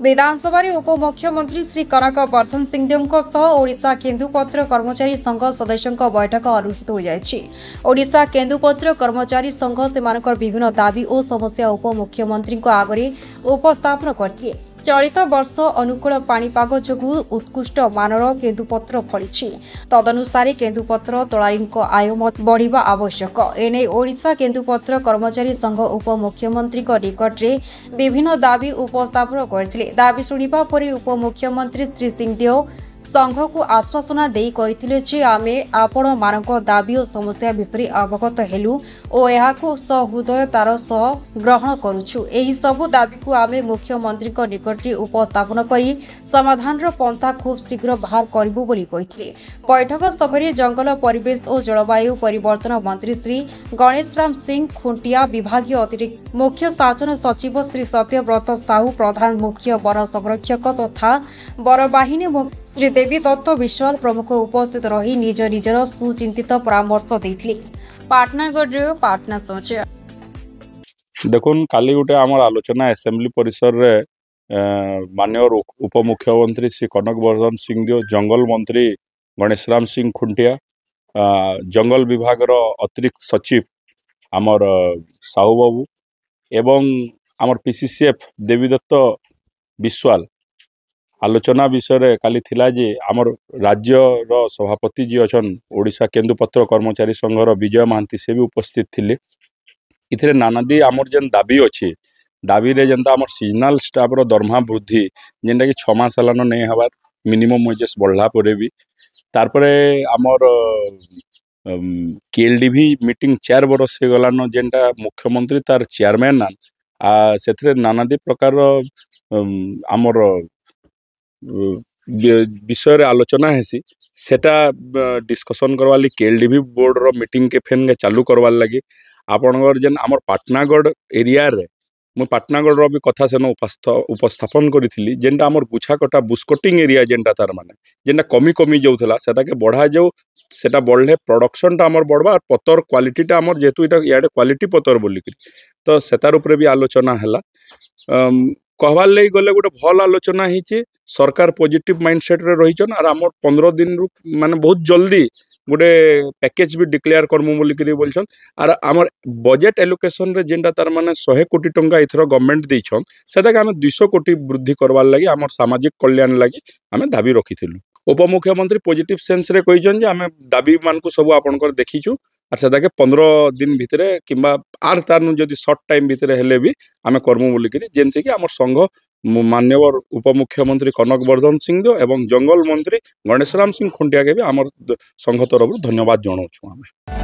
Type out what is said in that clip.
विधानसभा उपमुख्यमंत्री श्री कनक वर्धन सिंहदेव ओडिशा केन्दुपत्र कर्मचारी संघ सदस्यों बैठक अनुष्ठित हो जाएगी। ओडिशा केन्दुपत्र कर्मचारी संघ से विभिन्न दाबी और समस्या उपमुख्यमंत्री आगे उपस्थापन करते। चलित वर्ष अनुकूल पाणीपाग जोगु उत्कृष्ट मानर केन्दुपत्र फली। तदनुसार केन्दुपत्र तोलारी आय बढ़ा आवश्यक। एने ओडिशा केन्दुपत्र कर्मचारी संघ उपमुख्यमंत्री निकट में विभिन्न दाबी उपस्थापन करते। दाबी शुणा पर उपमुख्यमंत्री श्री सिंहदेव संघ को आश्वासना दे कहिथिले जे आमे आपण मानक दाबी और समस्या विषय अवगत हेलु और एहाकु सहृदयतार सह ग्रहण करुछु। एही सबु दाबी को आमे मुख्यमंत्री को निकट में उपस्थापन करी समाधान पंथा खूब शीघ्र बाहर करिबु बोली कहिथिले। बैठक समय जंगल परिवेश और जलवायु परिवर्तन मंत्री श्री गणेशराम सिंह खुंटिया, विभागीय अतिरिक्त मुख्य शासन सचिव श्री सत्यव्रत साहू, प्रधान मुख्य वन संरक्षक तथा बरबाहिनी श्री देवी दत्त विश्वाल प्रमुख उपस्थित रही निज निजर सुचिंतित परामर्श देथिले। पाटनागढ़ पाटना समाचार देखुन काली गोटे आमर आलोचना असेंबली परिसर रे माननीय उपमुख्यमंत्री श्री कनक वर्धन सिंहदेव, जंगल मंत्री गणेशराम सिंह खुंटिया, जंगल विभाग अतिरिक्त सचिव आमर साहू बाबू एवं आमर पीसीसीएफ देवी दत्त विश्वाल आलोचना विषय काली थिला जे आमर राज्य सभापति जी अच्छा ओडिशा केन्दुपत्र कर्मचारी संघर विजय महांती से भी उपस्थित थिले। इथे नानादी आमर जेन दाबी अच्छी दाबी रे जेनता आमर सीजनाल स्टाफ रो दरमहा वृद्धि जेनटा कि 6 मास हेलान नहीं हबार मिनिमम वेजेस बढ़ला परे भी तारपरे आमर केएलडीवी मीटिंग 4 बरस हो गलान जेनटा मुख्यमंत्री तार चेयरमैन से नानादी प्रकार आमर विषय रे आलोचना हेसी सेटा डिस्कशन करवा लगी केएलडीवी बोर्ड रो मीटिंग के फेन के चालू करवा लगी आपनगर जेन आमर पाटनागढ़ एरिया रे मु पाटनागढ़ रो भी कथा सेन उपस्थापन करिथिली जेनटा आमर गुछाकटा बुस्कोटिंग एरिया जेनटा तार माने जेनटा कमी कमी जाउथला सेटा के बढ़ा जाउ सेटा बढ़ले प्रोडक्शन टा आमर बढ़बा और पतर क्वालिटी टा आमर जेतु इटा याडे क्वालिटी पतर बोली तो सेतार ऊपर भी आलोचना हैला। कहवार लगी गले गोटे भल आलोचना ही सरकार पॉजिटिव माइंडसेट रे रहीचन और आम 15 दिन रु माने बहुत जल्दी गोटे पैकेज भी डिक्लेयर करमु बोलिक बोलछन और आमर बजेट एलोकेशन रे जेनटा तार माने 100 कोटी टंका इथर गवर्नमेंट देइछन सेटा के आमे 200 कोटी वृद्धि करवार लगी आमर सामाजिक कल्याण लगी आमे दाबी रखिथिलु। उपमुख्यमंत्री पॉजिटिव सेंस रे कहिछन जे आमे दाबी मान को सब आपनकर देखिछु और सेटा के 15 दिन भितरे किंबा आर तारनु जदि शॉर्ट टाइम भितरे हेले भी आमे करमु बोलिक जेंति कि आमर संघ माननीय उपमुख्यमंत्री कनक वर्धन सिंहदेव एवं जंगल मंत्री गणेशराम सिंह खुंटिया के भी आमर संघ तरफ धन्यवाद जनाऊँ।